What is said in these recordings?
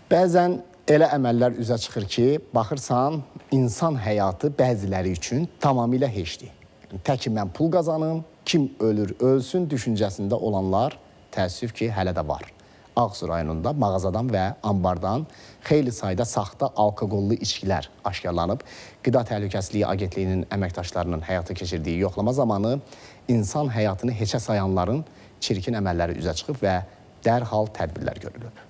Bəzən elə əməllər üzə çıxır ki, baxırsan, insan həyatı bəziləri üçün tamamilə heçdir. Təki mən pul qazanım, kim ölür, ölsün düşüncəsində olanlar təəssüf ki, hələ də var. Ağsu rayonunda mağazadan və ambardan xeyli sayda saxta alkoqollu içkilər aşkarlanıb. Qida Təhlükəsizliyi Agentliyinin əməkdaşlarının həyata keçirdiyi yoxlama zamanı insan həyatını heçə sayanların çirkin əməlləri üzə çıxıb və dərhal tədbirlər görülüb.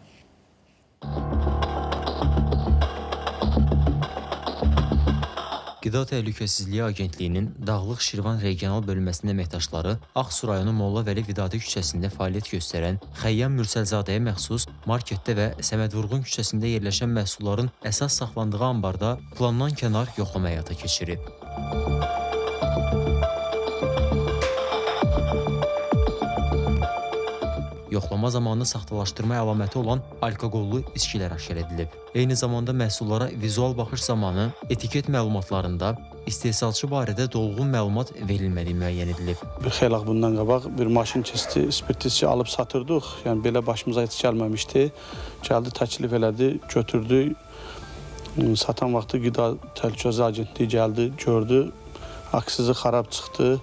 Qida Təhlükəsizliyi Agentliyinin Dağlıq Şirvan regional bölməsinin əməkdaşları Ağsu rayonu Molla Vəli Vidadi küçəsində fəaliyyət göstərən Xəyyam Mürsəlzadəyə məxsus marketdə və Səməd Vurğun küçəsində yerləşən məhsulların əsas saxlandığı ambarda plandan kənar yoxlama həyata keçirib. Yoxlama zamanı saxtalaşdırma əlaməti olan alkoqollu içkilər aşkar edilib. Eyni zamanda məhsullara vizual baxış zamanı etiket məlumatlarında istehsalçı barədə dolğun məlumat verilmədiyi müəyyən edilib. Bir xeyli bundan qabaq bir maşın keçdi, spirtizçi alıb satırdıq. Yəni belə başımıza heç gəlməmişdi. Gəldi, təklif elədi, götürdü. Satan vaxtı Qida Təhlükəsizliyi Agentliyi gəldi, gördü. Aksızı xarab çıxdı.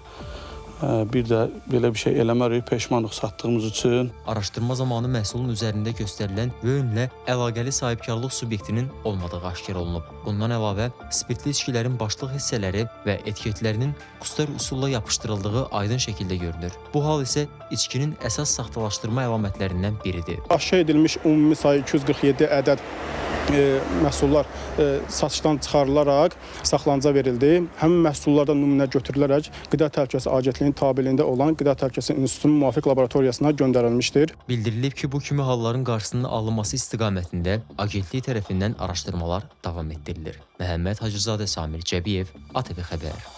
Bir də belə bir şey eləmərək peşmanlıq satdığımız üçün. Araşdırma zamanı məhsulun üzərində göstərilən və önlə əlaqəli sahibkarlıq subyektinin olmadığı aşkar olunub. Bundan əlavə, spirtli içkilərin başlıq hissələri və etiketlərinin qustar üsulla yapışdırıldığı aydın şəkildə görünür. Bu hal isə içkinin əsas saxtalaşdırma əlamətlərindən biridir. Aşkar edilmiş ümumi sayı 247 ədəd məhsullar satışdan çıxarılaraq saxlanıca verildi. Həmin məhsullardan nümunə götürülərək Qida Təhlükəsizliyi Agentliyinin tabeliyində olan Qida Təhlükəsizliyi İnstitutunun müvafiq laboratoriyasına göndərilmişdir. Bildirilib ki, bu kimi halların qarşısının alınması istiqamətində Agentlik tərəfindən araşdırmalar davam etdirilir. Məhəmməd Hacızadə, Samir Cəbiyev, ATV Xəbər.